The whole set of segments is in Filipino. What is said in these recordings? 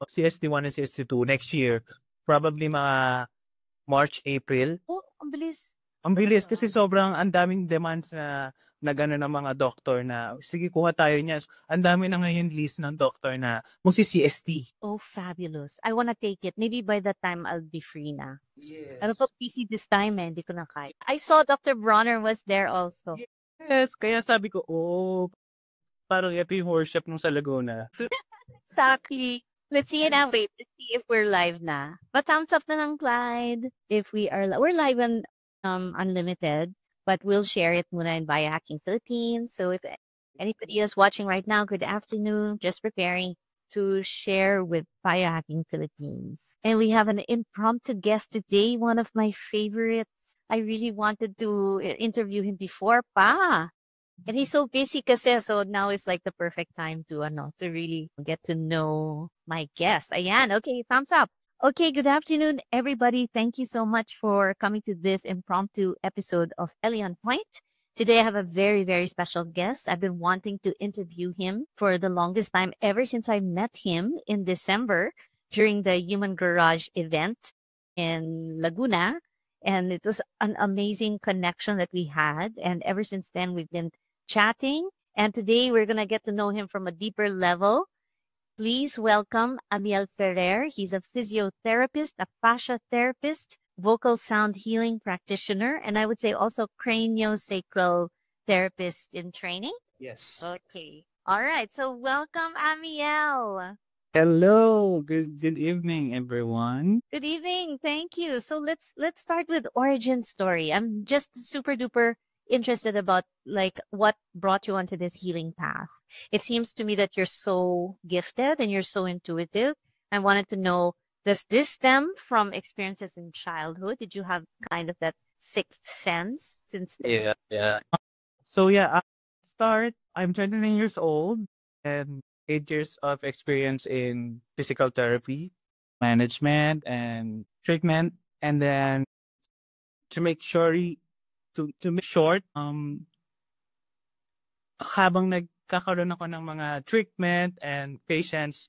CST1 and CST2 next year. Probably mga March, April. Oh, ang bilis. Ang bilis kasi sobrang ang daming demands na gano'n ng mga doktor na, sige kuha tayo niya. Ang dami na ngayon list ng doktor na magsi-CST. Oh, fabulous. I wanna take it. Maybe by that time, I'll be free na. Ano Yes. pa, busy this time eh, hindi ko na kaya. I saw Dr. Bronner was there also. Yes, kaya sabi ko, parang ito yung worship nung sa Laguna. Exactly. Let's see na. Wait, let's see if we're live na. Pa-thumbs up na ng Clyde. If we are, we're live on Unlimited, but we'll share it muna in Biohacking Philippines. So if anybody is watching right now, good afternoon. Just preparing to share with Biohacking Philippines. And we have an impromptu guest today, one of my favorites. I really wanted to interview him before pa. And he's so busy kasi, so now is like the perfect time to really get to know my guest. Ayan, okay, thumbs up. Okay, good afternoon, everybody. Thank you so much for coming to this impromptu episode of Ellie on Point. Today, I have a very, very special guest. I've been wanting to interview him for the longest time, ever since I met him in December during the Human Garage event in Laguna. And it was an amazing connection that we had. And ever since then, we've been chatting. And today, we're going to get to know him from a deeper level. Please welcome Amiel Ferrer. He's a physiotherapist, a fascia therapist, vocal sound healing practitioner, and I would say also craniosacral therapist in training. Yes. Okay. All right. So welcome, Amiel. Hello. Good evening, everyone. Good evening. Thank you. So let's start with origin story. I'm just super duper interested about like what brought you onto this healing path. It seems to me that you're so gifted and you're so intuitive. I wanted to know, does this stem from experiences in childhood? Did you have kind of that sixth sense since then? Yeah. So I'm 29 years old and 8 years of experience in physical therapy, management, and treatment. And then to make sure to make short, habang nagkakaroon ako ng mga treatment and patients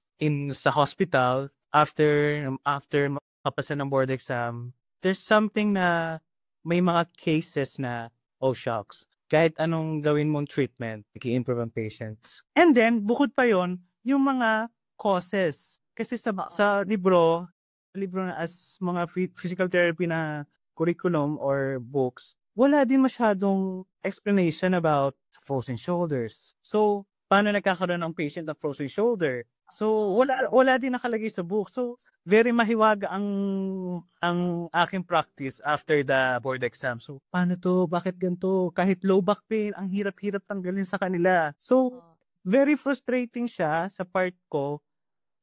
sa hospital after makapasa ng board exam, there's something na may mga cases na, oh shocks, kahit anong gawin mong treatment, nag-i-improve ang patients. And then, bukod pa yon yung mga causes. Kasi sa libro na as mga physical therapy na curriculum or books, wala din masyadong explanation about frozen shoulders. So, paano nagkakaroon ng patient ng frozen shoulder? So, wala din nakalagay sa book. So, very mahiwaga ang aking practice after the board exam. So, paano to? Bakit ganito? Kahit low back pain, ang hirap-hirap tanggalin sa kanila. So, very frustrating siya sa part ko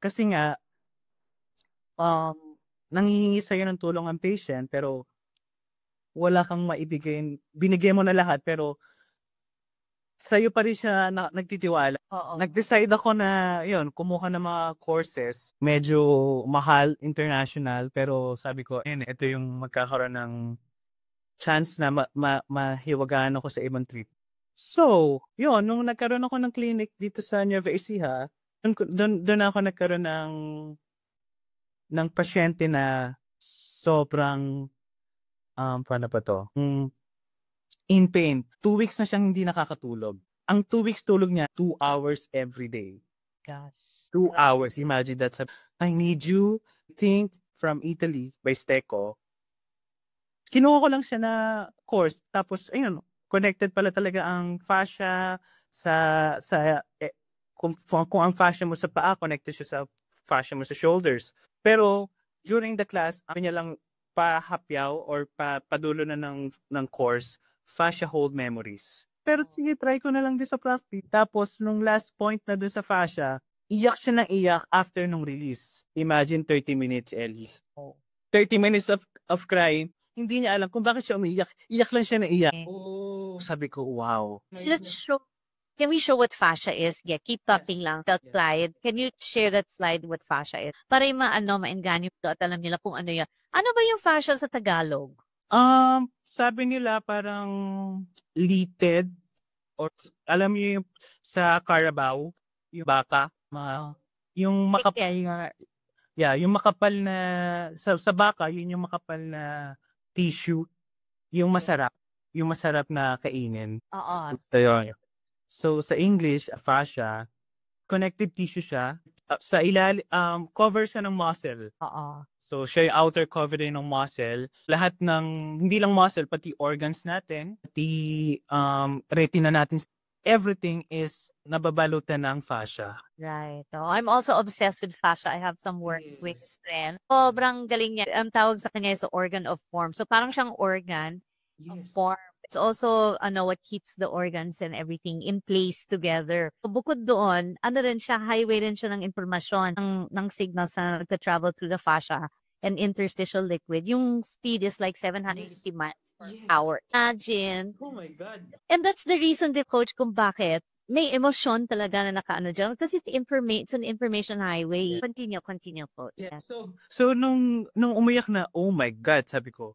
kasi nga, nanghihingi sa'yo ng tulong ang patient pero wala kang maibigay. Binigay mo na lahat pero sa'yo pa rin siya nagtitiwala. Nag-decide ako na, kumuha ng mga courses. Medyo mahal, international, pero sabi ko, ito yung magkakaroon ng chance na mahiwagaan ako sa ibang treatment. So, nung nagkaroon ako ng clinic dito sa Nueva Ecija, doon ako nagkaroon ng pasyente na sobrang paano ba to? In pain. 2 weeks na siyang hindi nakakatulog. Ang 2 weeks tulog niya, 2 hours every day. Gosh. 2 hours. Imagine that. I Need You, Think from Italy by Stecco. Kinuha ko lang siya na course. Tapos, connected pala talaga ang fascia kung ang fascia mo sa paa, connected siya sa fascia mo sa shoulders. Pero, during the class, niya lang pahapyaw or padulo na ng course, fascia hold memories. Pero sige, try ko na lang din sa practice. Tapos, nung last point na dun sa fascia, iyak siya ng iyak after nung release. Imagine 30 minutes, Ellie. 30 minutes of crying. Hindi niya alam kung bakit siya umiiyak. Iyak lang siya na iyak. Sabi ko, wow. So can we show what fascia is? Yeah, keep talking lang. Tell Clyde. Can you share that slide what fascia is? Para yung mainganyo at alam nila kung ano yan. Ano ba yung fascia sa Tagalog? Sabi nila parang litid or alam niyo yung sa Carabao, yung baka, yung Yeah, yung makapal na, sa baka, yun yung makapal na tissue, yung masarap na kainin. Oo. So, yun. So, sa English, fascia, connective tissue siya. Sa cover siya ng muscle. Oo. So, siya yung outer covering ng muscle. Lahat ng, hindi lang muscle, pati organs natin, pati retina natin, everything is nababalutan ng fascia. Right. Oh, I'm also obsessed with fascia. I have some work with his friend. Sobrang galing niya. Ang tawag sa kanya is organ of form. So parang siyang organ of form. It's also what keeps the organs and everything in place together. So, bukod doon, rin siya, highway rin siya ng impormasyon ng signals na nagka-travel through the fascia and interstitial liquid. Yung speed is like 750 miles per hour. Imagine. Oh my God. And that's the reason, the coach, kung bakit may emosyon talaga na nakaano dyan. Kasi it's an information highway. Yeah. Continue, coach. Yeah. So nung umiyak na, oh my God, sabi ko,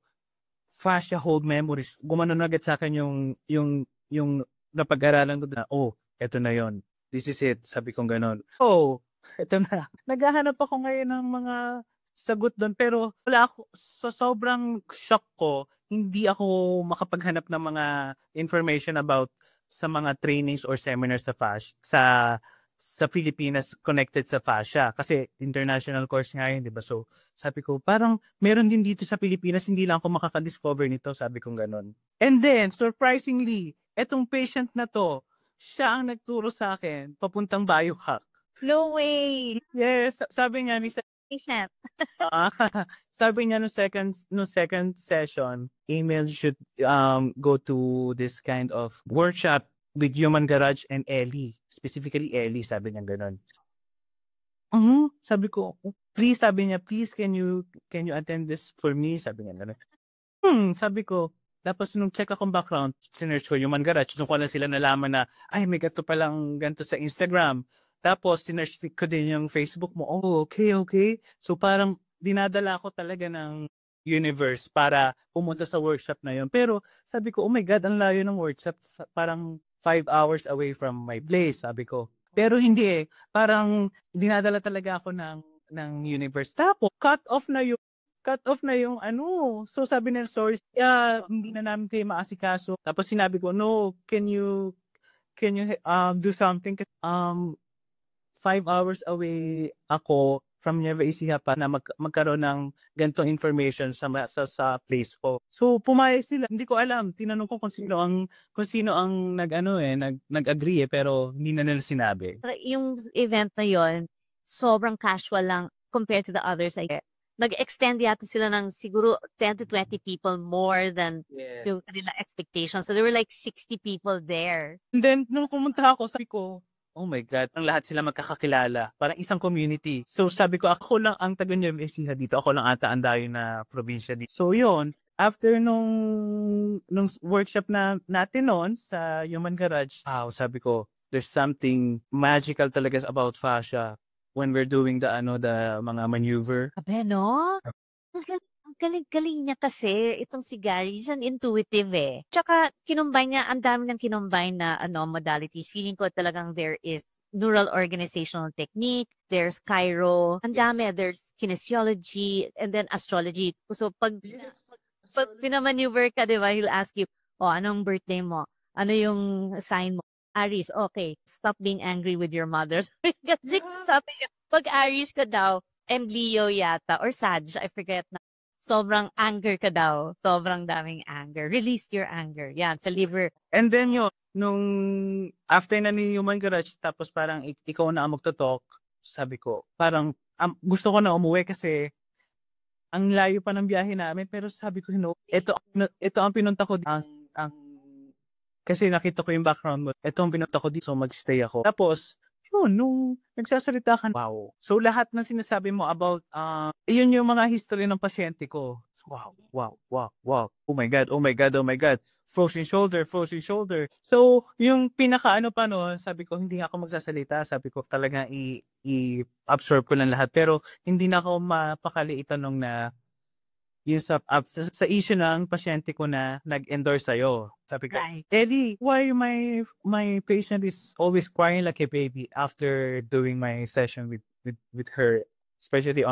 fascia hold memories. Gumanon agad sa akin yung napag-aralan ko na, eto na yon. This is it. Sabi kong ganon. Eto na. Naghahanap ako ngayon ng mga sagot doon, pero wala ako. So sobrang shock ko, hindi ako makapaghanap ng mga information about sa mga trainings or seminars sa fascia, sa Pilipinas connected sa fascia. Kasi international course nga yun, di ba? So, sabi ko, parang meron din dito sa Pilipinas, hindi lang ako makaka-discover nito, sabi kong ganon. And then, surprisingly, etong patient na to, siya ang nagturo sa akin, papuntang biohack. No way! Yes, sabi niya, Patient. sabi niya no second session, email should go to this kind of workshop with Human Garage and Ellie. Specifically Ellie, sabi niya gano'n. Sabi ko, please, sabi niya, please, can you attend this for me? Sabi niya gano'n. Sabi ko, tapos nung check akong background, sinearch ko Human Garage, nung ko lang sila nalaman na, ay, may ganito palang ganito sa Instagram. Tapos, sinearch ko din yung Facebook mo. Okay. So, parang dinadala ko talaga ng universe para pumunta sa workshop na yun. Pero, sabi ko, oh my God, ang layo ng workshop. Parang 5 hours away from my place, sabi ko. Pero hindi parang dinadala talaga ako ng universe. Tapos, cut off na yung So, sabi nila, sorry, hindi na namin kayo maasikaso. Tapos, sinabi ko, no, can you do something? 5 hours away ako from Nueva Ecija pa na magkaroon ng ganitong information sa place ko. So pumayag sila. Hindi ko alam. Tinanong ko kung sino ang nag-agree pero hindi na nila sinabi. Yung event na yon, sobrang casual lang compared to the others. Nag-extend yata sila ng siguro 10 to 20 people more than yung kanila expectations. So there were like 60 people there. And then nung pumunta ako, sabi ko, oh my God, ang lahat sila magkakakilala. Parang isang community. So sabi ko, ako lang ang taga Nueva Ecija dito. Ako lang ata ang dayo na probinsya dito. So yun, after nung workshop natin noon sa Human Garage, sabi ko, there's something magical talaga about fascia when we're doing the mga maneuver. Sabi, no? Ang galing-galing niya kasi, itong si Gary, he's an intuitive eh. Tsaka, kinumbine niya, ang dami ng kinumbine na modalities. Feeling ko talagang there is neural organizational technique, there's chiro, ang dami, there's kinesiology, and then astrology. So, pag pinamaneuver ka, di ba, he'll ask you, anong birthday mo? Ano yung sign mo? Aries, okay, stop being angry with your mother. Kasi sabi niya, pag Aries ka daw, and Leo yata, or Sag, I forget na, sobrang anger ka daw. Sobrang daming anger. Release your anger. Yan, sa liver. And then yun, nung after na ni Human Garage, tapos parang ikaw na ang magto-talk, sabi ko, parang gusto ko na umuwi kasi ang layo pa ng biyahe namin. Pero sabi ko, ito ang pinunta ko. Kasi nakita ko yung background mo. Ito ang pinunta ko dito, so magstay ako. Tapos, yun, nung nagsasalita ka, wow. So, lahat ng sinasabi mo about, yun yung mga history ng pasyente ko. Wow. Oh my God. Frozen shoulder. So, yung sabi ko, hindi ako magsasalita. Sabi ko, talaga i-absorb ko lang lahat. Pero, hindi na ako mapakali itanong na, yung sa issue ng pasyente ko na nag-endorse sa'yo. Sabi ko, Right. Eddie, why my patient is always crying like a baby after doing my session with her? especially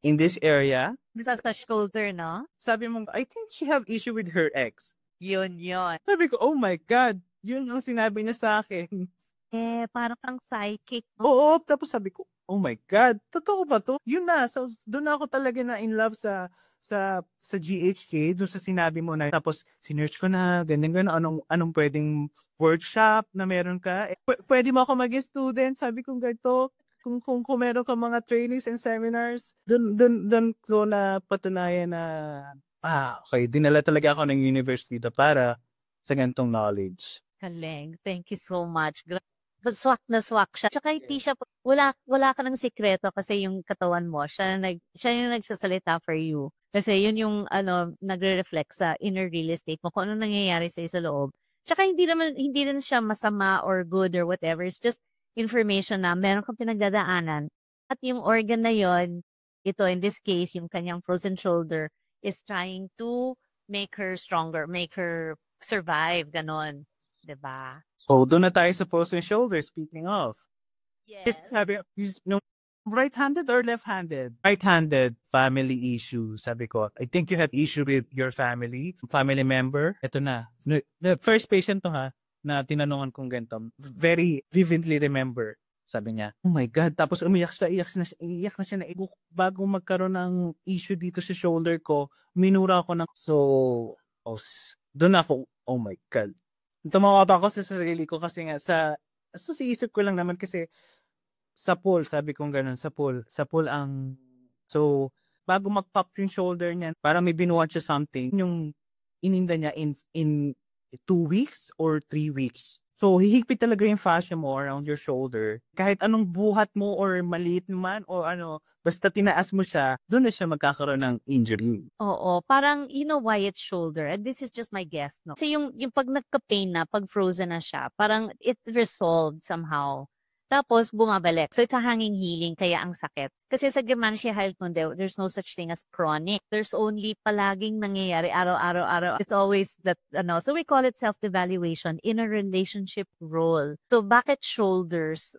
in this area. Sa shoulder, no? Sabi mo, I think she have issue with her ex. Yun. Sabi ko, oh my God, yun ang sinabi niya sa akin. Parang kang psychic. Oo, tapos sabi ko, oh my God, totoo ba to? Yun na, so doon ako talaga na in love sa GHK, doon sa sinabi mo na, tapos sinearch ko na, ganyan, anong pwedeng workshop na meron ka. Pwede mo ako maging student, sabi ko ganito. Kung meron ka mga trainings and seminars, doon ko na patunayan na, okay, dinala talaga ako ng university para sa ganitong knowledge. Galing. Thank you so much. Swak na swak siya. Tsaka hindi siya, wala ka ng sikreto kasi yung katawan mo, siya yung nagsasalita for you. Kasi yun yung, nagre-reflect sa inner real estate mo, kung ano nangyayari sa'yo sa loob. Tsaka hindi rin siya masama or good or whatever. It's just information na meron kang pinagdadaanan. At yung organ na yon, ito, in this case, yung kanyang frozen shoulder, is trying to make her stronger, make her survive, ganon. Diba? So, doon na tayo sa frozen shoulder, speaking of. Yes. Sabi, right-handed or left-handed? Right-handed, family issue. Sabi ko, I think you have issue with your family member. Ito na. The first patient to na tinanungan kong ganito. Very vividly remember. Sabi niya, oh my God. Tapos iyak na siya na bago magkaroon ng issue dito sa shoulder ko, minura ako ng, doon ako, oh my God. Tumawa ako sa sarili ko kasi nga isip ko lang naman kasi sa pool, sabi kong ganun, sa pool bago mag-pop yung shoulder niya, para may binuhat siya something, yung ininda niya in 2 weeks or 3 weeks. So, hihigpit talaga yung fascia mo around your shoulder. Kahit anong buhat mo or maliit man o basta tinaas mo siya, doon na siya magkakaroon ng injury. Oo, parang, you know why it's shoulder? And this is just my guess, no? Kasi yung pag nagka-pain na, pag frozen na siya, parang it resolved somehow. Tapos, bumabalik. So, it's a hanging healing, kaya ang sakit. Kasi sa Germanische Heilkunde, there's no such thing as chronic. There's only palaging nangyayari, araw-araw. It's always that, so we call it self-evaluation in a relationship role. So, bakit shoulders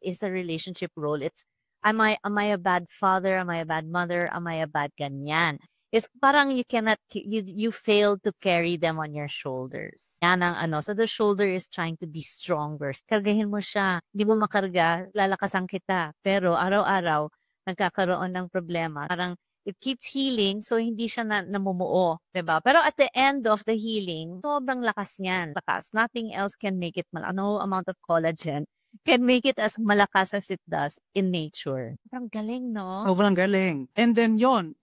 is a relationship role? It's, am I a bad father? Am I a bad mother? Am I a bad ganyan? It's parang you fail to carry them on your shoulders. Yan ang so the shoulder is trying to be stronger. Kargahin mo siya. Hindi mo makarga, lalakasan kita. Pero araw-araw, nagkakaroon ng problema. Parang it keeps healing, so hindi siya namumuo. Diba? Pero at the end of the healing, sobrang lakas niyan. Lakas. Nothing else can make it, no amount of collagen can make it as malakas as it does in nature. Parang galing, no? Sobrang galing. And then yon,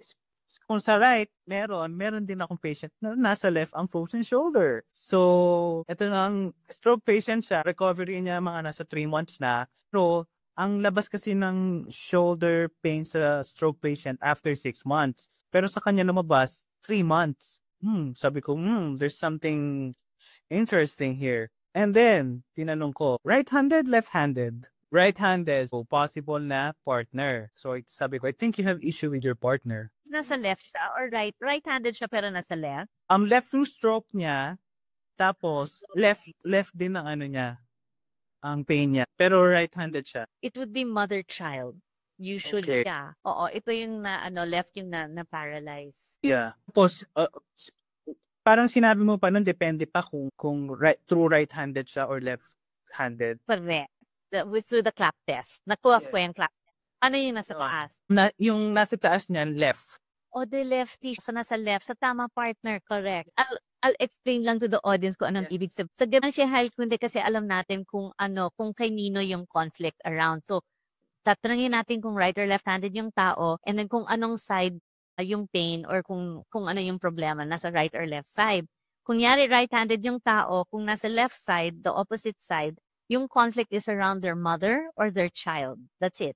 kung sa right, meron din akong patient na nasa left ang frozen shoulder. So, ito na ang stroke patient siya. Recovery niya mga nasa 3 months na. So, ang labas kasi ng shoulder pain sa stroke patient after 6 months. Pero sa kanya lumabas 3 months. Sabi ko, there's something interesting here. And then, tinanong ko, right-handed, left-handed? Right-handed, so possible na partner. So, sabi ko, I think you have issue with your partner. Nasa left siya or right? Right-handed siya pero nasa left? Left yung stroke niya, tapos left din ang niya, ang pain niya. Pero right-handed siya. It would be mother-child. Usually, yeah. Oo, ito yung left yung na-paralyze. Yeah. Tapos, parang sinabi mo pa nun, depende pa kung true right-handed siya or left-handed. Correct. Through the clap test. Nakuha ko yung clap test. Ano yung nasa taas? Yung nasa taas niyan, left. The lefty. So, nasa left. Sa tama partner, correct. I'll explain lang to the audience kung anong ibig sabihin. Sa Germanische Heilkunde kasi alam natin kung kay nino yung conflict around. So, tatanungin natin kung right or left-handed yung tao and then kung anong side yung pain or kung ano yung problema, nasa right or left side. Kunyari right-handed yung tao, kung nasa left side, the opposite side, yung conflict is around their mother or their child. That's it.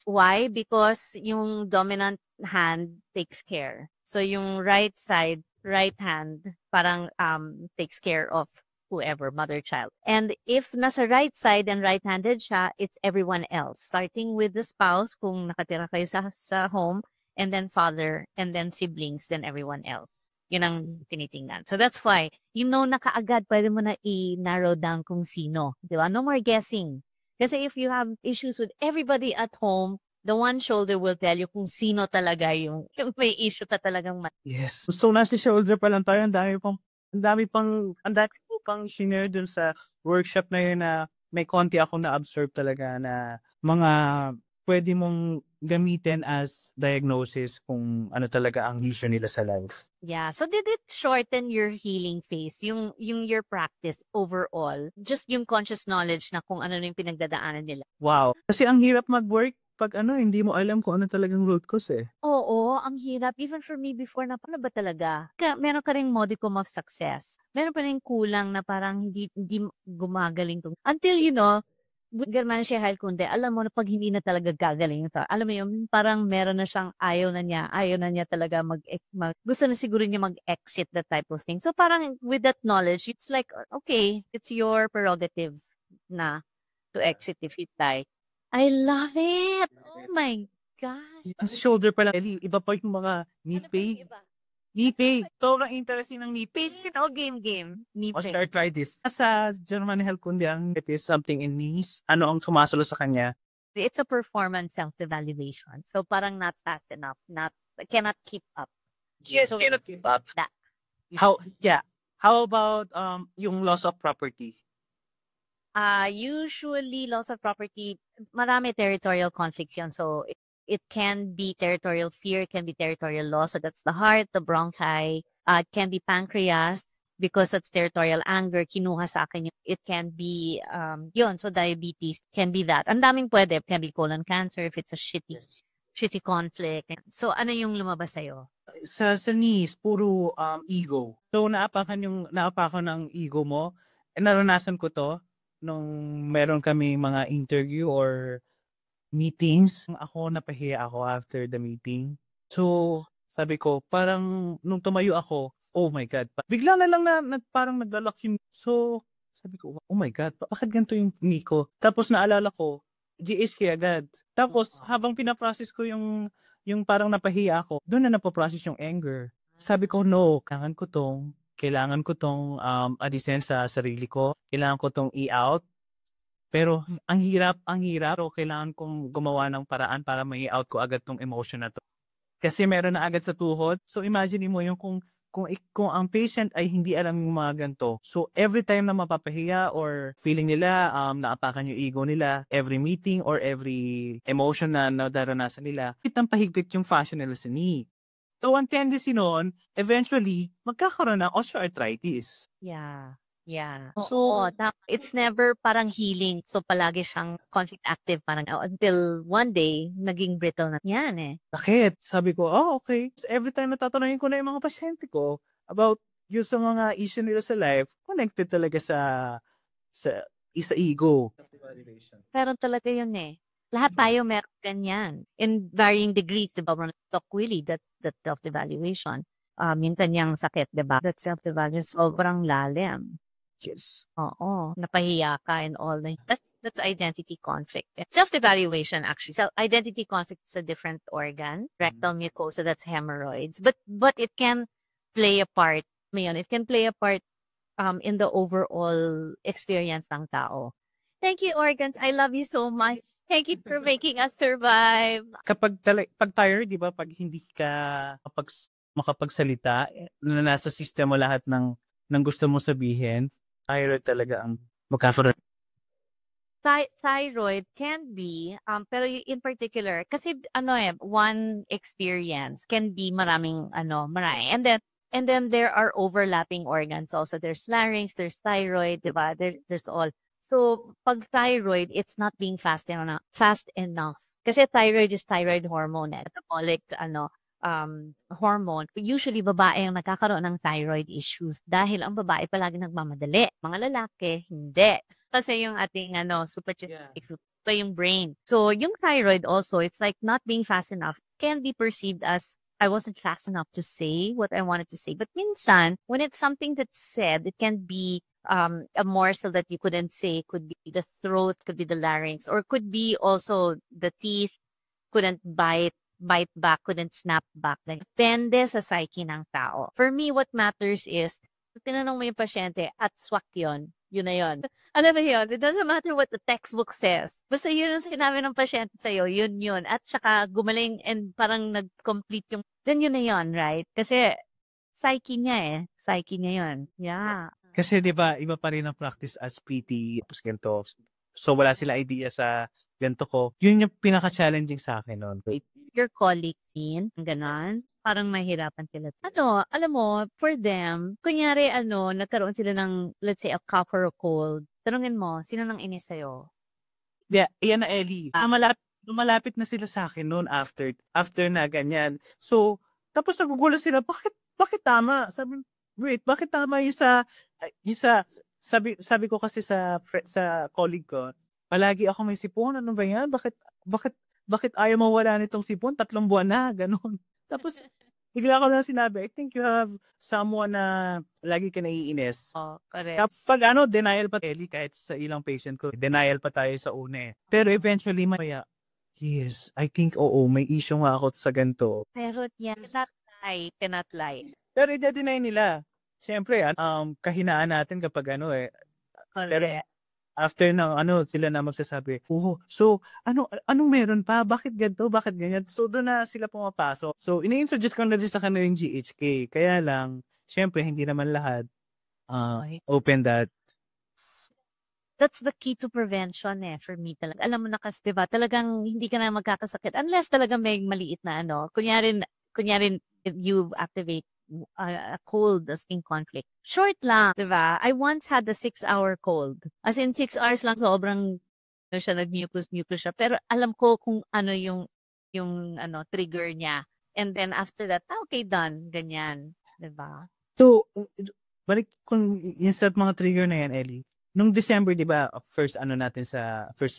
Why? Because yung dominant hand takes care. So yung right side, right hand, parang takes care of whoever, mother, child. And if nasa right side and right-handed siya, it's everyone else. Starting with the spouse, kung nakatira kayo sa home, and then father, and then siblings, then everyone else. Yun ang tinitingnan. So that's why, na kaagad, pwede mo na i-narrow down kung sino. Di ba? No more guessing. Kasi if you have issues with everybody at home, The one shoulder will tell you kung sino talaga yung may issue ka talagang Yes. So, nasa shoulder pa lang tayo, ang dami ko pang shinare dun sa workshop na yun na may konti akong na-absorb talaga na mga pwede mong gamitin as diagnosis kung ano talaga ang issue nila sa life. Yeah. So did it shorten your healing phase? Yung your practice overall? Just yung conscious knowledge na kung ano yung pinagdadaanan nila? Wow. Kasi ang hirap mag-work pag hindi mo alam kung ano talagang root cause eh. Oo, ang hirap. Even for me before na, paano ba talaga? Meron ka ring modicum of success. Meron pa rin kulang na parang hindi gumagaling to. Until, Germana siya hal kundi, alam mo na pag hindi na talaga gagaling ito. Alam mo yun, parang meron na siyang ayaw na niya talaga gusto na siguro niya mag-exit that type of thing. So parang with that knowledge, it's like, okay, it's your prerogative na to exit if you die. I love it! Oh my gosh! Ang shoulder pa lang, iba pa yung mga knee pain. Sobrang interesting ng knee pain. Game. Knee O pain. try this. Sa German Health kundi ang it is something in knees. Ano ang sumasalo sa kanya? It's a performance self-evaluation. So parang not fast enough, cannot keep up. Yes, So, cannot keep up. That. How about yung loss of property? Usually loss of property, marami territorial conflicts yun. So it can be territorial fear, it can be territorial loss. So that's the heart, the bronchi. It can be pancreas because that's territorial anger. Kinuha sa akin yun. It can be, yun. So diabetes can be that. Ang daming pwede. It can be colon cancer if it's a shitty conflict. So ano yung lumabas sa'yo? Sa knees, puro ego. So naapakan ng ego mo. Naranasan ko to nung meron kami mga interview or meetings. Napahiya ako after the meeting. So, sabi ko, parang nung tumayo ako, oh my God. Bigla na lang na parang naglalak yung. So, sabi ko, oh my God, bakit ganito yung knee ko? Tapos naalala ko, GHK agad. Tapos, habang pinaprocess ko yung parang napahiya ako, doon na napaprocess yung anger. Sabi ko, no, kailangan ko tong alisin sa sarili ko. Kailangan ko tong i-out. Pero ang hirap, o kailangan kong gumawa ng paraan para mai-out ko agad tong emotion na to. Kasi meron na agad sa tuhod. So imagine mo yung kung ang patient ay hindi alam yung mga ganito. So every time na mapapahiya or feeling nila naapakan yung ego nila, every meeting or every emotion na nadaranasan nila, pahigpit yung fascia nila sa knee. So ang tendency noon, eventually, magkakaroon ng osteoarthritis. Yeah. So, it's never parang healing. So, palagi siyang conflict active parang until one day, naging brittle na yan eh. Bakit? Sabi ko, okay. Every time natatanungin ko na yung mga pasyente ko about yung sa mga issue nila sa life, connected talaga sa ego. Pero talaga yun eh. Lahat tayo meron ganyan. In varying degrees, diba? Doc Willie, that's self-evaluation. Yung kanyang sakit, diba? That's self-evaluation. Sobrang lalim. Yes. Oo, napahiya ka and all. That's identity conflict. Self-evaluation actually. Identity conflict is a different organ. Rectal mucosa, that's hemorrhoids. But it can play a part. It can play a part in the overall experience ng tao. Thank you, organs. I love you so much. Thank you for making us survive. Pag tired, di ba? Pag hindi ka makapagsalita, na nasa system mo lahat ng gusto mo sabihin, thyroid talaga ang magkakaroon. Thyroid can be, pero in particular, kasi one experience can be marami. And then there are overlapping organs also. There's larynx, there's thyroid, diba? There's all. So, pag thyroid, it's not being fast enough. Kasi thyroid is thyroid hormone, metabolic, hormone. Usually, babae ang nagkakaroon ng thyroid issues dahil ang babae palagi nagmamadali. Mga lalaki, hindi. Kasi yung ating, super yung brain. So, yung thyroid also, it's like not being fast enough can be perceived as I wasn't fast enough to say what I wanted to say. But minsan, when it's something that's said, it can be a morsel that you couldn't say. Could be the throat, could be the larynx, or could be also the teeth couldn't bite back, couldn't snap back. Depende sa psyche ng tao. For me, what matters is, tinanong mo yung pasyente at swak yun Yun na yun. Alam mo yun, it doesn't matter what the textbook says. Basta yun ang sinabi ng pasyente sa'yo, yun yun. At saka gumaling and parang nag-complete yung, then yun na yun, right? Kasi psyche niya eh. Psyche niya yun. Yeah. Kasi di ba, iba pa rin ang practice as PT, tapos ganito. So wala sila idea sa ganito ko. Yun yung pinaka-challenging sa akin noon. Your colleague scene, ganon. Parang mahirapan sila. Ano, alam mo, for them, kunyari nagkaroon sila ng, let's say, a cough or a cold. Tanungin mo, sino nang inis sa'yo? Yeah, iyan na Ellie. Lumalapit na sila sa akin noon after na ganyan. So, tapos nagugulat sila, bakit tama? Bakit tama yung sabi ko kasi sa colleague ko, palagi ako may sipon, ano ba yan? Bakit ayaw mawala nitong sipon? 3 buwan na, ganun. Tapos, bigla ko na sinabi, I think you have someone na lagi ka naiinis. Oh, correct. Kapag denial pa, Ellie, kahit sa ilang patient ko, denial pa tayo sa una eh. Pero eventually, yes, I think, may issue nga ako sa ganito. Pero yan, cannot lie. Pero i-deny nila. Siyempre, kahinaan natin kapag Pero after sila na magsasabi, so, anong meron pa? Bakit ganito? Bakit ganyan? So, doon na sila pumapasok. So, ini-introduce ko na din sa kanila yung GHK. Kaya lang, siyempre, hindi naman lahat open that. That's the key to prevention for me talaga. Alam mo na kasi, diba, talagang hindi ka na magkakasakit unless talagang may maliit na Kunyari, if you activate a cold as in conflict. Short lang, diba? I once had a 6-hour cold. As in 6 hours lang, sobrang nag-mucus siya. Pero alam ko kung ano yung trigger niya. And then after that, okay, done. Ganyan. Diba? So, balik kung yung sa mga trigger na yan, Ellie. Nung December, diba, first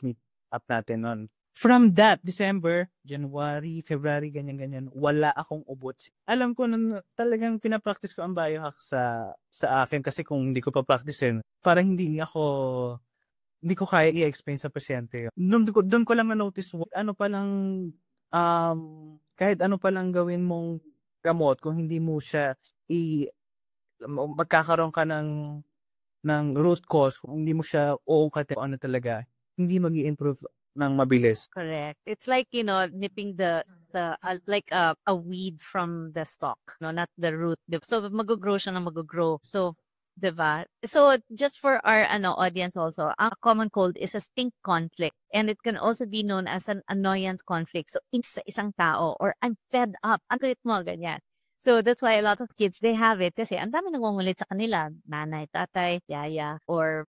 meet up natin noon. From that December, January, February, ganyan-ganyan, wala akong ubot. Alam ko na talagang pinapractice ko ang biohack sa akin kasi kung hindi ko pa-practicein, parang hindi ko kaya i-explain sa pasyente. Doon ko lang na-notice, kahit ano pa lang gawin mong gamot, kung hindi mo siya magkakaroon ka ng root cause, kung hindi mo siya talaga, hindi mag-i-improve ng mabilis. Correct. It's like, nipping the like a weed from the stalk, not the root. So, mag-grow siya na mag-grow. So, diba? So, just for our audience also, a common cold is a stink conflict. And it can also be known as an annoyance conflict. So, sa isang tao, or I'm fed up. Ang kulit mo, ganyan. So, that's why a lot of kids, they have it. Kasi ang dami nangungulit sa kanila. Nanay, tatay, yaya, or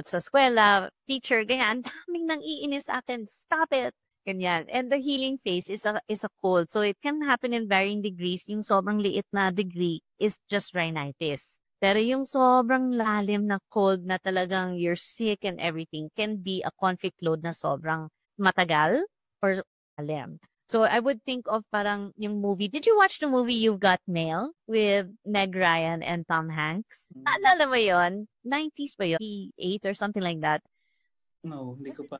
sa eskwela, teacher, ganyan, ang daming nang iinis sa akin, stop it, ganyan. And the healing phase is a cold. So it can happen in varying degrees. Yung sobrang liit na degree is just rhinitis. Pero yung sobrang lalim na cold na talagang you're sick and everything can be a conflict load na sobrang matagal or lalim. So I would think of parang yung movie. Did you watch the movie You've Got Mail with Meg Ryan and Tom Hanks? Naalala mo yun? 90s ba yun? 88 or something like that. No, hindi ko pa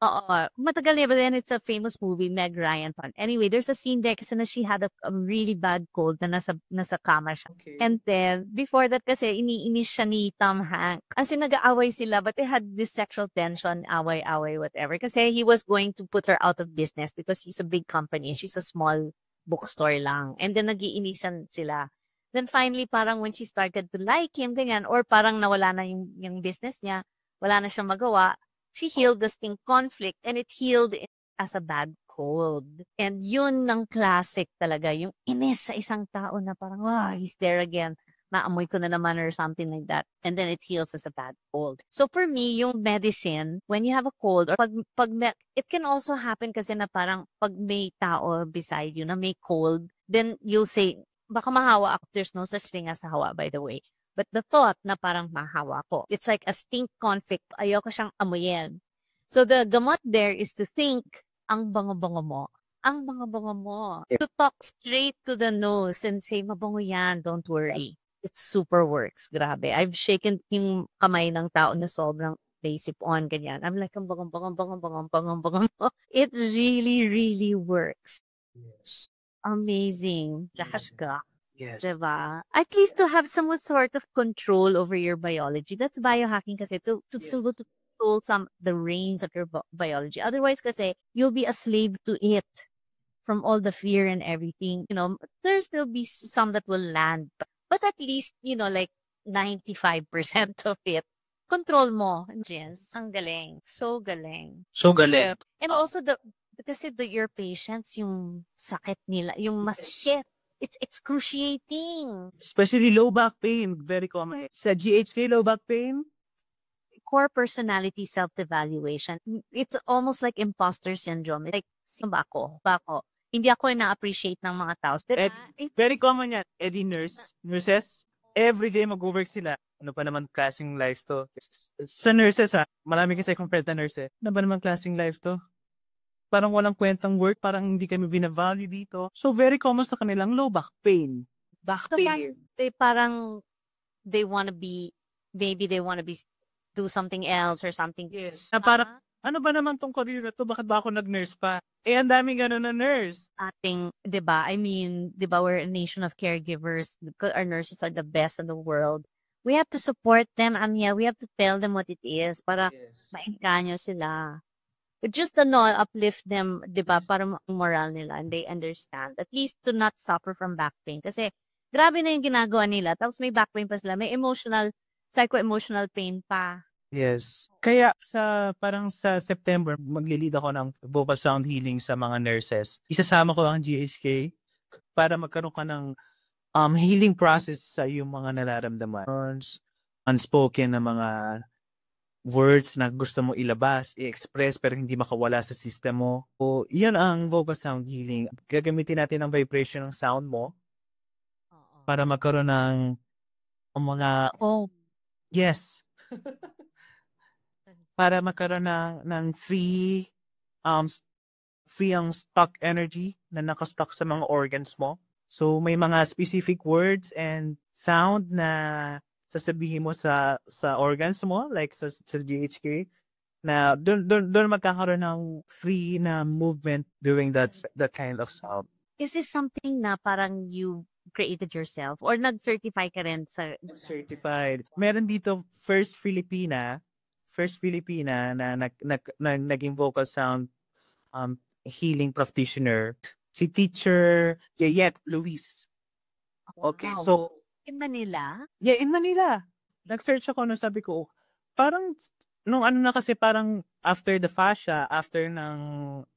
Oo. Matagal but then it's a famous movie, Meg Ryan. Anyway, there's a scene there kasi na she had a really bad cold na nasa kama siya. Okay. And then, before that kasi, iniinis siya ni Tom Hanks. Kasi nag-aaway sila, but they had this sexual tension, away, whatever. Kasi he was going to put her out of business because he's a big company and she's a small bookstore lang. And then, nag-iinisan sila. Then finally, parang when she started to like him, ganyan, or parang nawala na yung business niya, wala na siyang magawa, she healed the stink conflict and it healed as a bad cold. And yun ng classic talaga, yung inis sa isang tao na parang, he's there again. Maamoy ko na naman or something like that. And then it heals as a bad cold. So for me, yung medicine, when you have a cold, or it can also happen kasi na parang pag may tao beside you na may cold, then you'll say, baka mahawa ako. There's no such thing as hawa, by the way. But the thought na parang mahawa ko, it's like a stink conflict. Ayoko siyang amuyin. So the gamot there is to think, ang bango-bango mo. Ang bango-bango mo. To talk straight to the nose and say, mabango yan, don't worry. It super works. Grabe. I've shaken yung kamay ng tao na sobrang basic on, ganyan. I'm like, ang bango-bango. It really, really works. Yes. Amazing. Lakas ka. Yes. Diba? At least to have some sort of control over your biology. That's biohacking kasi to Yes. be able to control the reins of your biology. Otherwise kasi you'll be a slave to it from all the fear and everything. There'll still be some that will land. But at least, like 95% of it, control mo. Jens, ang galing. So galing. So galing. And also kasi your patients, yung sakit nila, yung shit. It's excruciating. Especially low back pain, very common. Sa GHK, low back pain, Core personality self-evaluation. It's almost like imposter syndrome. It's like, ba ako? Hindi ako na-appreciate ng mga tao. very common yan. Nurses, every day mag-work sila. Ano pa naman klaseng life to? Sa nurses marami kasi compared na nurse. Ano ba naman klaseng life to? Parang walang kwentang work, parang hindi kami binavalue dito. So, very common sa kanilang low back pain. Back pain. They want to be, maybe they want to be, do something else or something. Yes. Na parang, ano ba naman tong career na to? Bakit ba ako nag-nurse pa? Ang daming gano'n na nurse. Diba? I mean, diba, we're a nation of caregivers. Our nurses are the best in the world. We have to support them. We have to tell them what it is para maengganyo sila. Just uplift them, diba, para moral nila and they understand. At least to not suffer from back pain. Kasi, grabe na yung ginagawa nila. Tapos may back pain pa sila. May psycho-emotional pain pa. Yes. Kaya parang sa September, magli-lead ako ng vocal sound healing sa mga nurses. Isasama ko ang GHK para magkaroon ka ng healing process sa iyong mga nararamdaman. Unspoken na mga words na gusto mo ilabas, i-express pero hindi makawala sa system mo. So, yan ang vocal sound healing. Gagamitin natin ang vibration ng sound mo para magkaroon ng mga yes. Para magkaroon ng free ang stock energy na nakastock sa mga organs mo. So, may mga specific words and sound na sasabihin mo sa organs mo, like sa GHK, na doon magkakaroon ng free na movement during that kind of sound. Is this something na parang you created yourself or nag-certify ka rin sa... Certified. Meron dito first Filipina na naging vocal sound healing practitioner, si Teacher Yayet Luis. Okay, wow. So in Manila? Yeah, in Manila. Nag-search ako, sabi ko, parang, nung na kasi parang after the fascia, after ng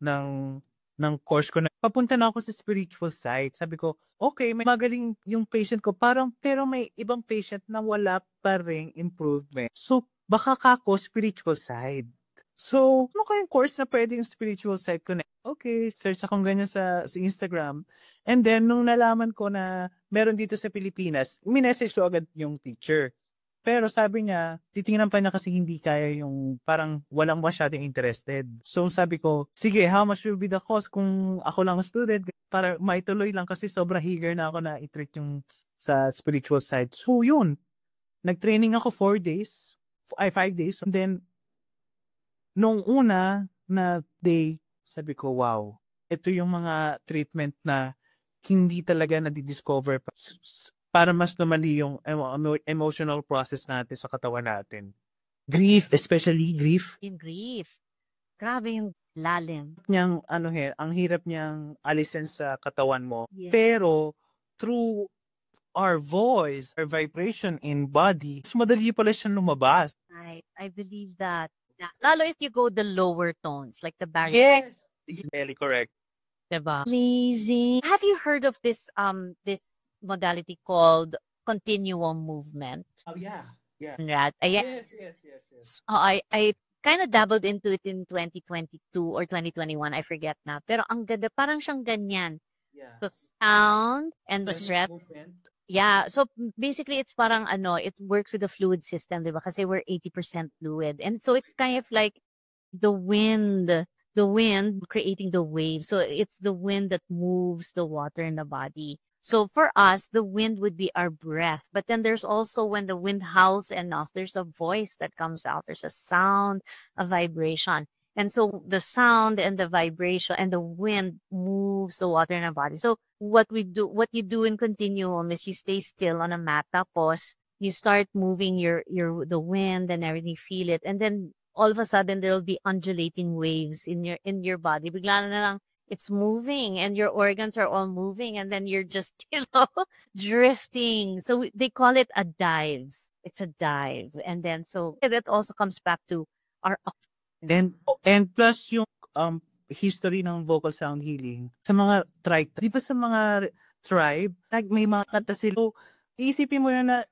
course ko, papunta na ako sa spiritual side. Sabi ko, okay, may magaling yung patient ko, pero may ibang patient na wala pa ring improvement. So, baka kako spiritual side. So, ano kayang course na pwedeng spiritual side ko na? Okay, search akong ganyan sa Instagram. And then, nung nalaman ko na meron dito sa Pilipinas, minessage ko agad yung teacher. Pero sabi niya, titingnan pa niya kasi hindi kaya yung parang walang masyadong interested. So sabi ko, sige, how much will be the cost kung ako lang student? Para maituloy lang kasi sobrang eager na ako na i-treat yung sa spiritual side. So yun, nag-training ako 5 days. And then, nung una na day, sabi ko, wow, ito yung mga treatment na hindi talaga na-discover para mas lumali yung emotional process natin sa katawan natin. Grief, especially grief. Yung grief. Grabe yung lalim. Ang hirap niyang alisin sa katawan mo. Yes. Pero, through our voice, our vibration in body, mas madali pala siyang lumabas. Right. I believe that. Lalo if you go the lower tones, like the barrier. Yes. Very correct. Diba? Amazing. Have you heard of this modality called continuum movement? Oh, yeah. Yeah. Right? Yes. I kind of dabbled into it in 2022 or 2021. I forget na. Pero ang ganda. Parang siyang ganyan. Yeah. So, sound and the breath. Yeah. So, basically, it's parang it works with the fluid system, diba? Kasi we're 80% fluid. And so, it's kind of like the wind creating the wave. So, it's the wind that moves the water in the body. So, for us, the wind would be our breath. But then there's also when the wind howls enough, there's a voice that comes out. There's a sound, a vibration. And so the sound and the vibration and the wind moves the water in our body. So what you do in continuum is you stay still on a mat, tapos you start moving the wind and everything, feel it. And then all of a sudden there will be undulating waves in your body. Bigla na lang it's moving and your organs are all moving and then you're just, drifting. So they call it a dive. It's a dive. And then so that also comes back to our And plus yung history ng vocal sound healing sa mga tribe. Di ba sa mga tribe, like may mga kanta sila. Iisipin mo yun na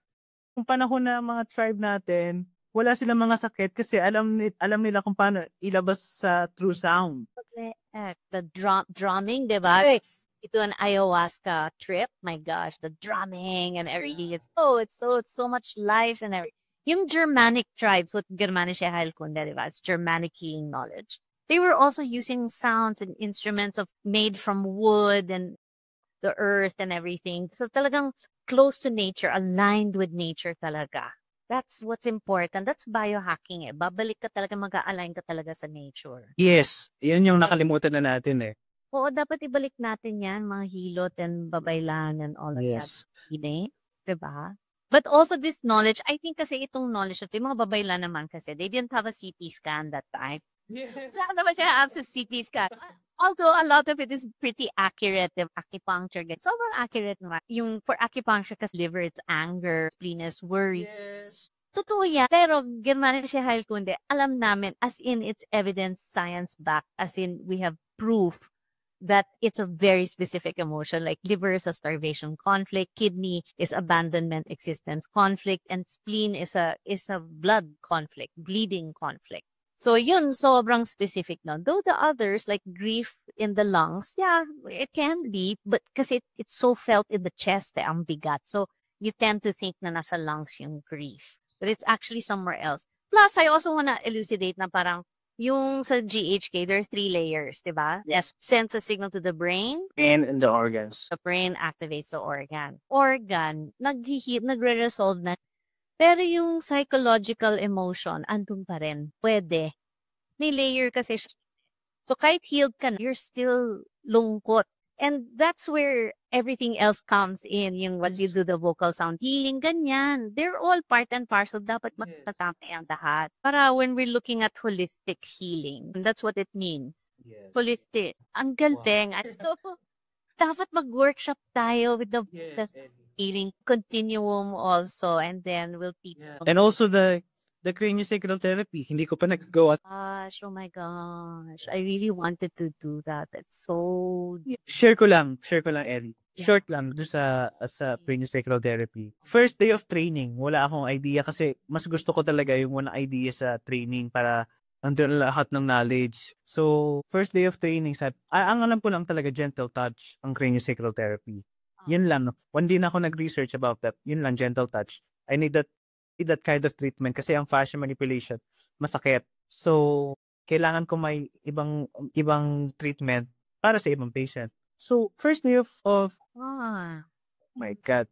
kung panahon na mga tribe natin, wala silang mga sakit kasi alam nila kung paano ilabas sa true sound. The drumming, diba? Ito an ayahuasca trip. My gosh, the drumming and everything. It's so much life and everything. Yung Germanic tribes, what Germanische Heilkunde, diba? It's Germanic healing knowledge. They were also using sounds and instruments made from wood and the earth and everything. So talagang close to nature, aligned with nature talaga. That's what's important. That's biohacking eh. Babalik ka talaga, mag-a-align ka talaga sa nature. Yes, yun yung nakalimutan na natin eh. Oo, dapat ibalik natin yan, mga hilot and babaylan and all of that. Diba? But also this knowledge, I think kasi itong knowledge, ito yung mga babaylan naman kasi, they didn't have a CT scan that time. Yes. Saan naman siya access CT scan? Although a lot of it is pretty accurate, the acupuncture gets sobrang accurate naman. Yung for acupuncture kasi liver, it's anger, spleen is worry. Yes. Totoo yan. Pero Germanische Heilkunde, alam namin, as in it's evidence, science back, as in we have proof that it's a very specific emotion, like liver is a starvation conflict, kidney is abandonment existence conflict, and spleen is a blood conflict, bleeding conflict. So yun, sobrang specific nun. Though the others, like grief in the lungs, yeah, it can be, but kasi it's so felt in the chest, ang bigat. So you tend to think na nasa lungs yung grief. But it's actually somewhere else. Plus, I also wanna elucidate na parang yung sa GHK, there are 3 layers, diba? Yes. Sends a signal to the brain. And in the organs. The brain activates the organ. Organ, nagre-resolve na. Pero yung psychological emotion, andun pa rin. Pwede. May layer kasi siya. So kahit healed ka na, you're still lungkot. And that's where everything else comes in. Yung what you do, the vocal sound healing, ganyan. They're all part and parcel. Dapat matatama ang lahat. Para when we're looking at holistic healing, that's what it means. Yes. Holistic. Ang galing. So, dapat mag-workshop tayo with the healing continuum also. And then we'll teach. And also the craniosacral therapy. Hindi ko pa nagagawa. Gosh, oh my gosh. I really wanted to do that. It's so... Share ko lang, Ellie. Short lang doon sa craniosacral therapy. First day of training, wala akong idea kasi mas gusto ko talaga yung walang idea sa training para andun lahat ng knowledge. So, first day of training, ang alam ko lang talaga gentle touch ang craniosacral therapy. Yun lang. One day na ako nag-research about that. Yun lang, gentle touch. I need that kind of treatment kasi ang fascia manipulation masakit. So, kailangan ko may ibang treatment para sa ibang patient. So, first day of my God.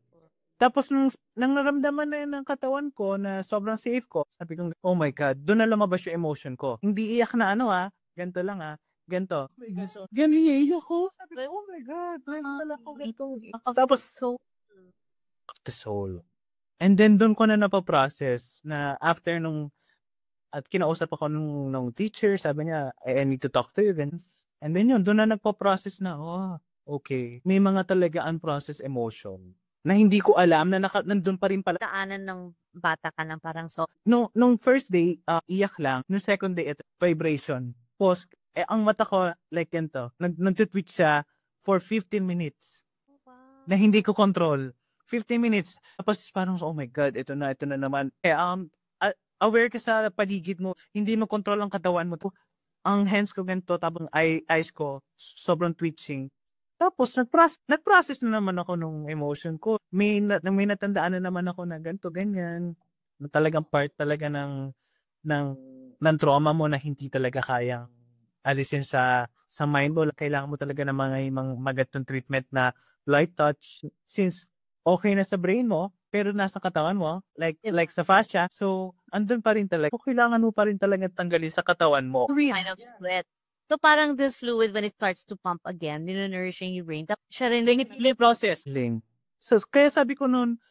Tapos nang naramdaman na yun ng katawan ko na sobrang safe ko, sabi ko, oh my God, doon na lumabas yung emotion ko. Hindi iyak na ganito lang ganito. Oh my God, so, iiyak ko. Sabi ko, oh my God, tapos the soul. And then doon ko na napaprocess na after at kinausap ako nung teacher, sabi niya, I need to talk to you then. And then doon na nagpa-process na, okay. May mga talaga unprocessed emotion na hindi ko alam na nandun pa rin pala. Daanan ng bata ka ng parang so. Nung first day, iyak lang. Nung second day, vibration. Pause. Ang mata ko, like ganito, nag-twitch siya for 15 minutes. Na hindi ko control. 15 minutes. Tapos parang, oh my God, ito na naman. Aware ka sa paligid mo, hindi mo control ang katawan mo. Ang hands ko ganito, tapos eyes ko, sobrang twitching. Tapos, nag-process na naman ako nung emotion ko. May natandaan na naman ako na ganito, ganyan. Na talagang part talaga ng trauma mo na hindi talaga kayang alisin sa mind mo. Kailangan mo talaga ng mga magatong treatment na light touch. Since okay na sa brain mo, pero nasa katawan mo, like Diba? like sa fascia. So, andun pa rin talaga. So, kailangan mo pa rin talaga tanggalin sa katawan mo. Kind of sweat. So parang this fluid, when it starts to pump again, ninonourishing your brain. Tapos siya rin yung process. So, kaya sabi ko noon,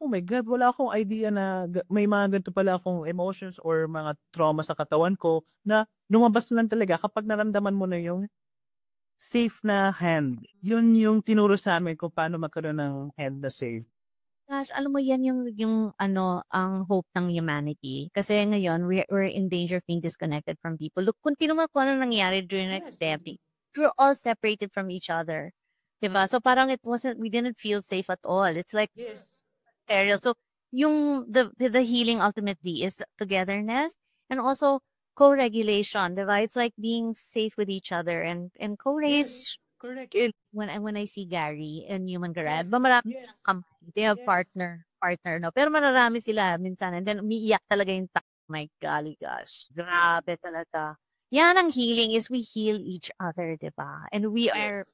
oh my God, wala akong idea na may mga ganito pala akong emotions or mga trauma sa katawan ko na lumabas lang talaga kapag naramdaman mo na yung safe na hand. Yun yung tinuro sa amin kung paano magkaroon ng hand na safe. Gosh, alam mo yan yung ano, ang hope ng humanity. Kasi ngayon, we're in danger of being disconnected from people. Look, kung tinuman ko ano nangyari during the pandemic, we're all separated from each other. Diba? So parang we didn't feel safe at all. It's like peril. So the healing ultimately is togetherness and also co-regulation. Diba? It's like being safe with each other and co-raise. Correct. When I see Gary and Human Garage, marami silang company. They have partner, no? Pero mararami sila minsan. And then, umiiyak talaga yung my golly gosh. Grabe talaga. Yan ang healing is we heal each other, diba? And we are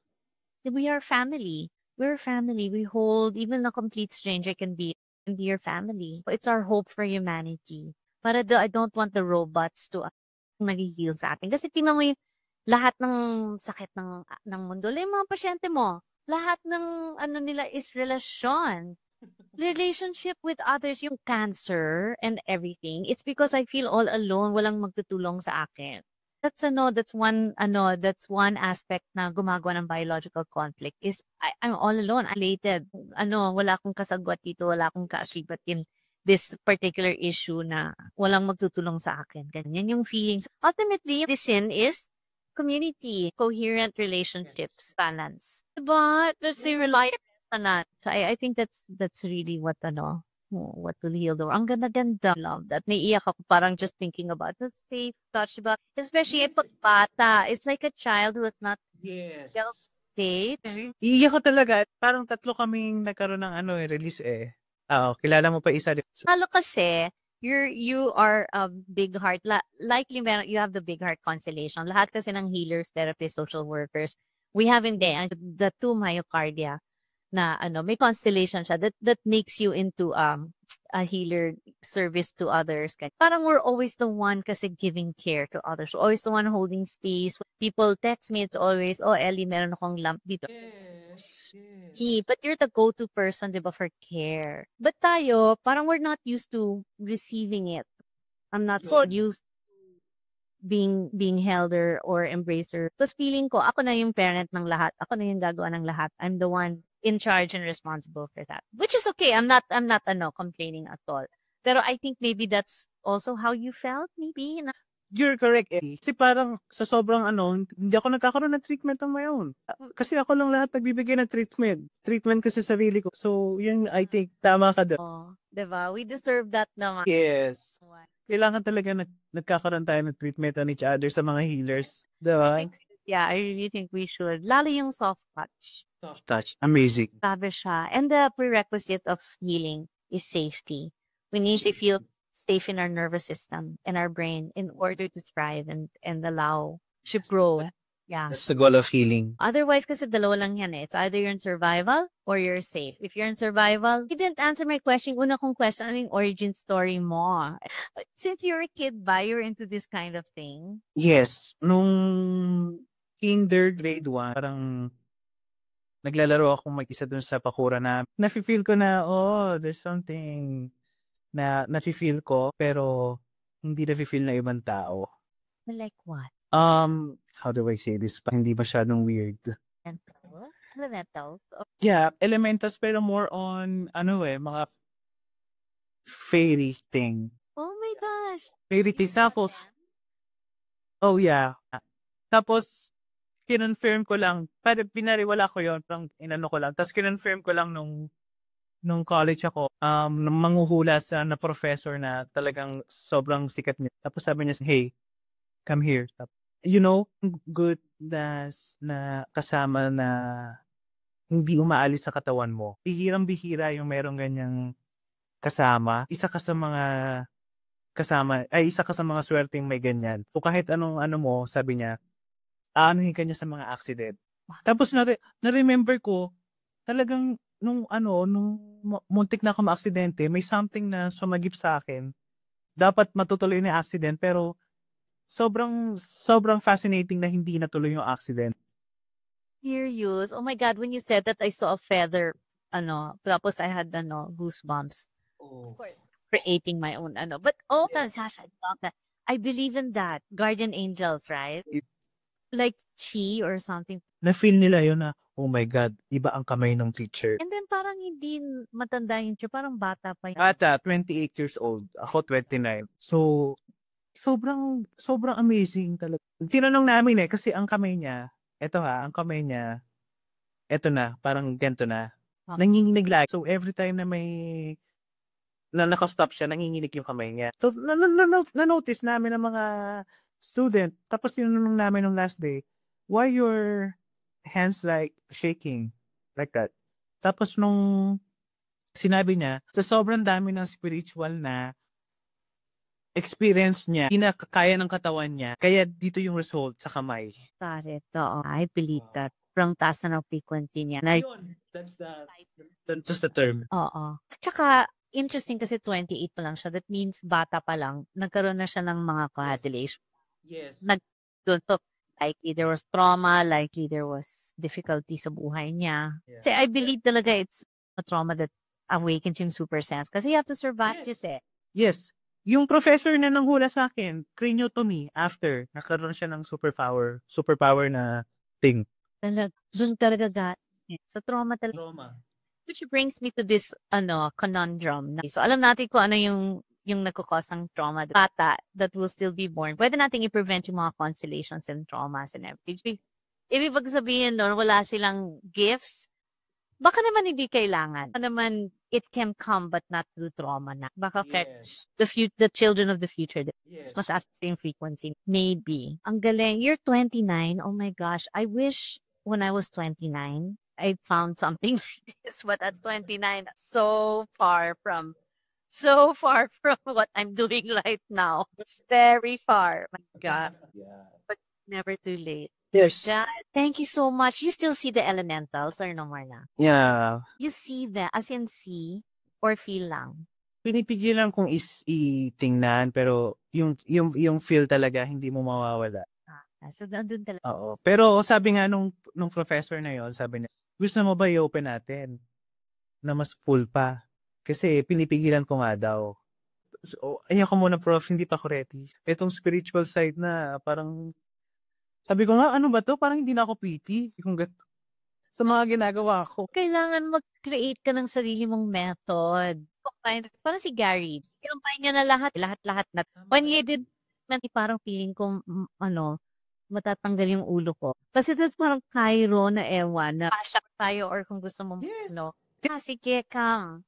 family. We're family. We hold, even a complete stranger can be your family. It's our hope for humanity. Para I don't want the robots to mag-heal sa atin. Kasi tingnan mo yung lahat ng sakit ng mundo, yung mga pasyente mo, lahat ng ano nila is relasyon. Relationship with others, yung cancer and everything. It's because I feel all alone, walang magtutulong sa akin. That's one aspect na gumagawa ng biological conflict is I'm all alone, isolated. Wala akong kasagwat dito, wala akong kaakibat in this particular issue na walang magtutulong sa akin. Ganyan yung feelings. Ultimately, the sin is community, coherent relationships, balance. But let's say reliance on that. So I think that's really what will heal the world. Ang ganda-ganda. Love that. Naiiyak ako parang just thinking about the safe touch, but especially pag bata, it's like a child who was not felt safe. Iiyak ko talaga. Parang 3 kaming nagkaroon ng release eh. Kilala mo pa isa. Lalo kasi, you are a big heart. Likely you have the big heart constellation. Lahat kasi ng healers, therapists, social workers, we have in there the 2 myocardia na may constellation siya that makes you into a healer service to others. Parang we're always the one kasi giving care to others. We're always the one holding space. People text me, it's always, oh, Ellie, meron akong lump dito. Yes. But you're the go-to person, diba, for care. But tayo, parang we're not used to receiving it. I'm not used to being held or embraced. Tapos feeling ko, ako na yung parent ng lahat. Ako na yung gagawa ng lahat. I'm the one in charge and responsible for that. Which is okay. I'm not complaining at all. Pero I think maybe that's also how you felt, maybe. You're correct, Ellie. Kasi parang sa sobrang hindi ako nagkakaroon ng treatment on my own. Kasi ako lang lahat nagbibigay ng treatment. Treatment kasi sa sarili ko. So, yun, I think, tama ka doon. Oh, diba? We deserve that naman. Yes. Kailangan talaga nagkakaroon tayo ng treatment on each other sa mga healers. Diba? Yeah, I really think we should. Lalo yung soft touch. Soft touch. Amazing. Sabi siya. And the prerequisite of healing is safety. We need to feel safe in our nervous system and our brain in order to thrive and allow to grow. Yeah. That's the goal of healing. Otherwise, kasi dalawa lang yan eh. It's either you're in survival or you're safe. If you're in survival, you didn't answer my question. Una kong question, ano yung origin story mo? Since you're a kid ba, you're into this kind of thing? Yes. Nung kinder grade 1, parang naglalaro akong mag-isa dun sa pakura na nafe-feel ko na, there's something na nafe-feel ko, pero hindi nafe-feel na ibang tao. Like what? How do I say this? Hindi masyadong weird. Elementals? Yeah, elementals, pero more on, mga fairy thing. Oh my gosh. Fairy thing. Tapos, oh yeah. Tapos, kinonfirm ko lang, parang pinariwala ko yun, parang inano ko lang. Tapos, kinonfirm ko lang nung college ako, manghuhula na professor na talagang sobrang sikat niya. Tapos sabi niya, hey, come here. Good na kasama na hindi umaalis sa katawan mo. Bihirang-bihira yung merong ganyang kasama. Isa ka sa mga swerteng may ganyan. O kahit anong mo, sabi niya, aanuhin ka niya sa mga accident. Tapos na-remember ko, talagang nung muntik na ako ma-aksidente, may something na sumagip sa akin. Dapat matutuloy na yung accident, pero sobrang fascinating na hindi natuloy yung accident. Serious? Oh my God, when you said that, I saw a feather, tapos I had, goosebumps. Oh. Creating my own, But, Sasha, I believe in that. Guardian angels, right? Like chi or something. Na-feel nila yun na, oh my God, iba ang kamay ng teacher. And then parang hindi matanda yung teacher, parang bata pa yun. Bata, 28 years old. Ako, 29. So, sobrang amazing talaga. Tinanong namin kasi ang kamay niya, eto na, parang ganito na. Nanginginig lagi. So, every time na nakastop siya, nanginginig yung kamay niya. So, na-notice namin ng mga student, tapos tinanong namin nung last day, why your hands like shaking? Like that. Tapos nung sinabi niya, sa sobrang dami ng spiritual na experience niya, hindi na kaya ng katawan niya, kaya dito yung result sa kamay. Got it. Oo. I believe that. From taas na ng frequency niya. That's the term. Oo. Tsaka, interesting kasi 28 pa lang siya. That means bata pa lang, nagkaroon na siya ng mga coagulation. Yes. So, likely there was trauma, likely there was difficulty sa buhay niya. Yeah. Kasi I believe talaga it's a trauma that awakens yung super sense. Kasi you have to survive just Yes. Yung professor na nanghula sa akin, craniotomy, after, nagkaroon siya ng superpower na thing. Doon talaga sa trauma talaga. Trauma. Which brings me to this conundrum. So alam natin kung ano yung nagkukos ng trauma. Bata that will still be born. Pwede natin i-prevent yung mga constellations and traumas and everything. Ibig sabihin nun, wala silang gifts. Baka naman hindi kailangan. Baka naman it can come but not through trauma na. Baka the children of the future must ask the same frequency. Maybe. Ang galing. You're 29. Oh my gosh. I wish when I was 29, I found something like this. But at 29, so far from what I'm doing right now. It's very far. My God. Yeah. But never too late. Yes. Thank you so much. You still see the elementals or no more na? Yeah. You see them, as in see or feel lang? Pinipigilan kong itingnan, pero yung feel talaga, hindi mo mawawala. So, nandun talaga. Oo. Pero sabi nga nung professor na yon, sabi niya, gusto mo ba i-open natin na mas full pa? Kasi pinipigilan ko nga daw. So, ayoko muna, prof, hindi pa ako ready. Itong spiritual side na parang, sabi ko nga, ano ba to? Parang hindi na ako PT. Sa mga ginagawa ko. Kailangan mag-create ka ng sarili mong method. Parang si Gary, kinumpay niya na lahat na. When he did, parang feeling ko, matatanggal yung ulo ko. Kasi that's parang Cairo na ewan na pasyak tayo or kung gusto mo, sige, come.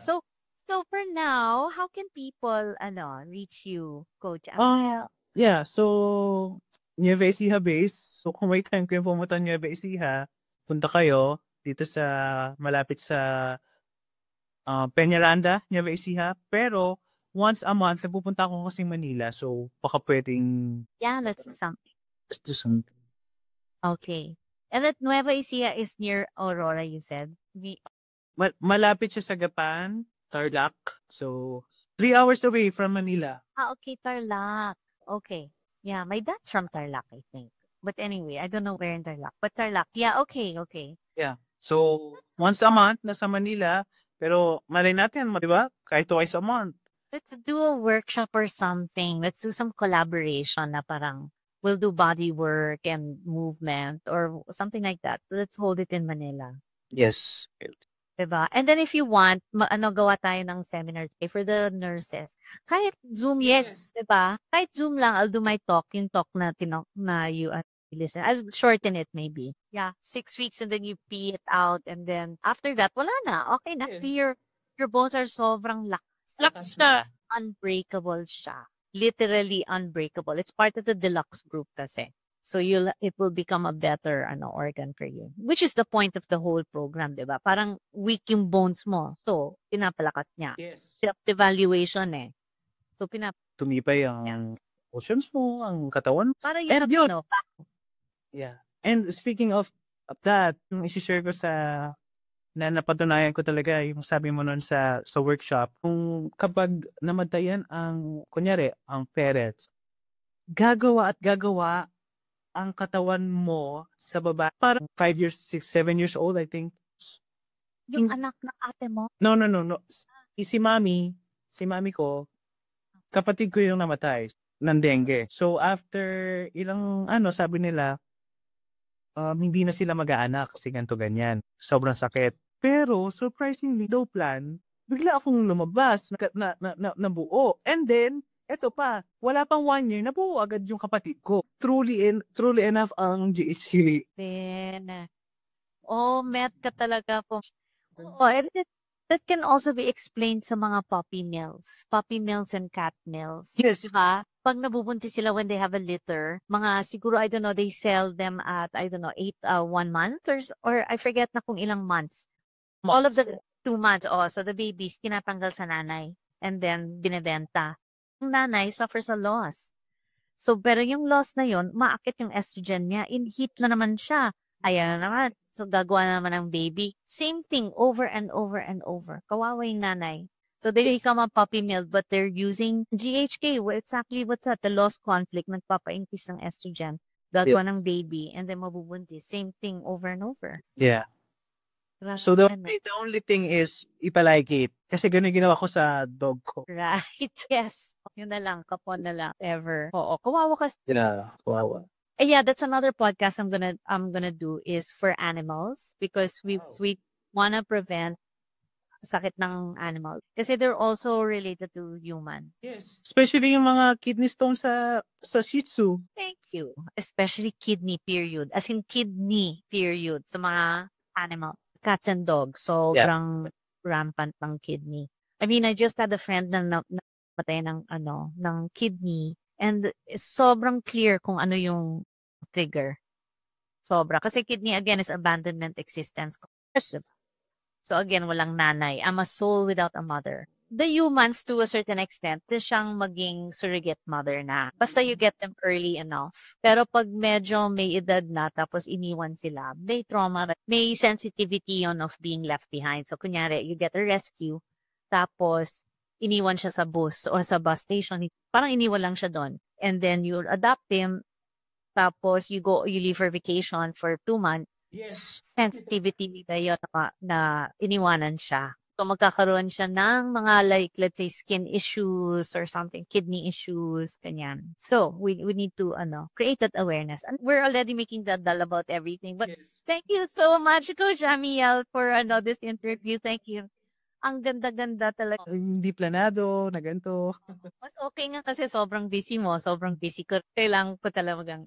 So for now, how can people reach you, Coach? Yeah, so Nueva Ecija base. So kung may time kayo pumunta Nueva Ecija, punta kayo dito malapit sa Peñaranda, Nueva Ecija. Pero once a month, napupunta ako kasi Manila. So baka pwedeng... Yeah, let's do something. Let's do something. Okay. And that Nueva Ecija is near Aurora, you said? Malapit siya sa Gapan, Tarlac. So, 3 hours away from Manila. Okay, Tarlac. Okay. Yeah, my dad's from Tarlac, I think. But anyway, I don't know where in Tarlac. But Tarlac, yeah, okay. Yeah. So, once a month, nasa Manila. Pero, malay natin, di ba? Kahit twice a month. Let's do a workshop or something. Let's do some collaboration na parang we'll do body work and movement or something like that. Let's hold it in Manila. Yes. Diba? And then if you want, gawa tayo ng seminar for the nurses. Kahit Zoom, yes. Diba? Kahit Zoom lang, I'll do my talk, yung talk na you listen. I'll shorten it maybe. Yeah, 6 weeks and then you pee it out and then after that, wala na. Okay na. Yes. Your bones are sobrang lakas na. Unbreakable siya. Literally unbreakable. It's part of the deluxe group kasi. So it will become a better organ for you. Which is the point of the whole program, diba? Parang weak yung bones mo. So, pinapalakas niya. Yes. Self-evaluation So, tumipay ang emotions mo, ang katawan. Para yun, Yeah. And speaking of that, yung isi-share ko sa na napatunayan ko talaga yung sabi mo nun sa workshop, kung kapag namatayan ang, kunyari, ang parents, gagawa at gagawa ang katawan mo sa babae. Parang 5 years, 6, 7 years old, I think. Yung anak ng ate mo? No. Si mami ko, kapatid ko yung namatay ng dengue. So after ilang sabi nila, hindi na sila mag-aanak kasi ganito ganyan. Sobrang sakit. Pero surprisingly, daw plan, bigla akong lumabas nabuo. And then, eto pa, wala pang 1 year, nabuo agad yung kapatid ko. Truly enough ang GHC. Then, met ka talaga po. And that can also be explained sa mga puppy mills and cat mills. Yes. Diba? Pag nabubuntis sila when they have a litter, mga siguro, I don't know, they sell them at, 1 month or I forget na kung ilang months. All of the 2 months. So the babies, kinatanggal sa nanay and then binebenta. Ang nanay suffers a loss. So, pero yung loss na yon, maakit yung estrogen niya. In heat na naman siya. Ayan na naman. So, gagawa na naman ng baby. Same thing over and over and over. Kawawa yung nanay. So, they become a puppy mill, but they're using GHK. Exactly what's that? The loss conflict. Nagpapa-increase ng estrogen. Gagawa ng baby and then mabubuntis. Same thing over and over. Yeah. So the only thing is ipalike it. Kasi ganun ginawa ko sa dog ko. Right. Yes. Yun na lang. Kapon na lang. Ever. Oo. Kawawa kasi. Kawawa. Yeah, that's another podcast I'm gonna do is for animals because we wanna prevent sakit ng animals kasi they're also related to humans. Yes. Especially yung mga kidney stones sa Shih Tzu. Thank you. Especially kidney period. As in kidney period sa mga animals. Cats and dogs. Sobrang rampant ng kidney. I mean, I just had a friend na namatay ng kidney. And sobrang clear kung ano yung trigger. Sobra. Kasi kidney, again, is abandonment existence. So again, walang nanay. I'm a soul without a mother. The humans, to a certain extent, siyang maging surrogate mother na. Basta you get them early enough. Pero pag medyo may edad na, tapos iniwan sila, may trauma, may sensitivity yon of being left behind. So kunyari, you get a rescue, tapos iniwan siya sa bus or sa bus station. Parang iniwan lang siya doon. And then you adopt him, tapos you leave for vacation for 2 months. Yes. Sensitivity nila yun na iniwanan siya. So magkakaroon siya ng mga let's say skin issues or something, kidney issues, ganyan. So we need to create that awareness. And we're already making that dal about everything. But thank you so much, Coach Amiel, for this interview. Thank you. Ang ganda-ganda talaga. Hindi planado, na ganito. Mas okay nga kasi sobrang busy mo, sobrang busy ko. Kailangan ko talagang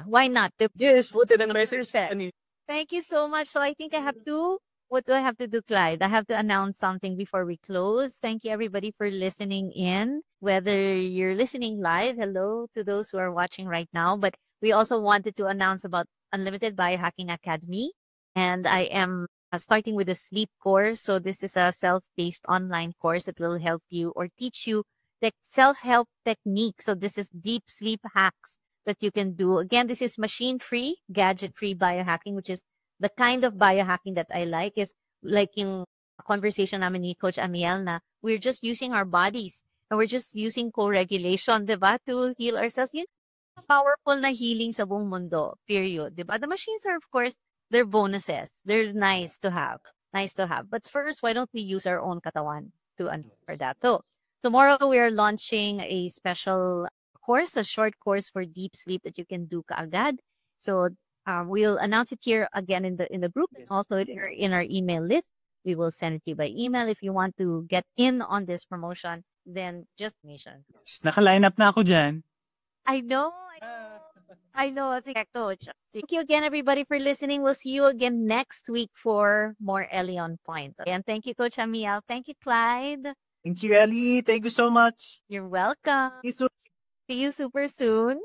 why not? Yes, buti ng research. Thank you so much. So I think what do I have to do, Clyde? I have to announce something before we close. Thank you everybody for listening in. Whether you're listening live, hello to those who are watching right now. But we also wanted to announce about Unlimited Biohacking Academy. And I am starting with a sleep course. So this is a self-paced online course that will help you or teach you the self-help technique. So this is deep sleep hacks that you can do. Again, this is machine-free, gadget-free biohacking, which is the kind of biohacking that I like is like yung conversation namin ni Coach Amiel na we're just using our bodies and we're just using co-regulation, diba, to heal ourselves. Yun, powerful na healing sa buong mundo, period, diba? The machines are, of course, they're bonuses. They're nice to have. But first, why don't we use our own katawan for that? So tomorrow we are launching a special course, a short course for deep sleep that you can do kaagad. So we'll announce it here again in the group and also in our email list. We will send it to you by email. If you want to get in on this promotion, then just mention. Naka-line up na ako dyan. I know. Sige, Coach. Thank you again, everybody, for listening. We'll see you again next week for more Ellie on Point. Again, thank you, Coach Amiel. Thank you, Clyde. Thank you, Ellie. Thank you so much. You're welcome. See you super soon.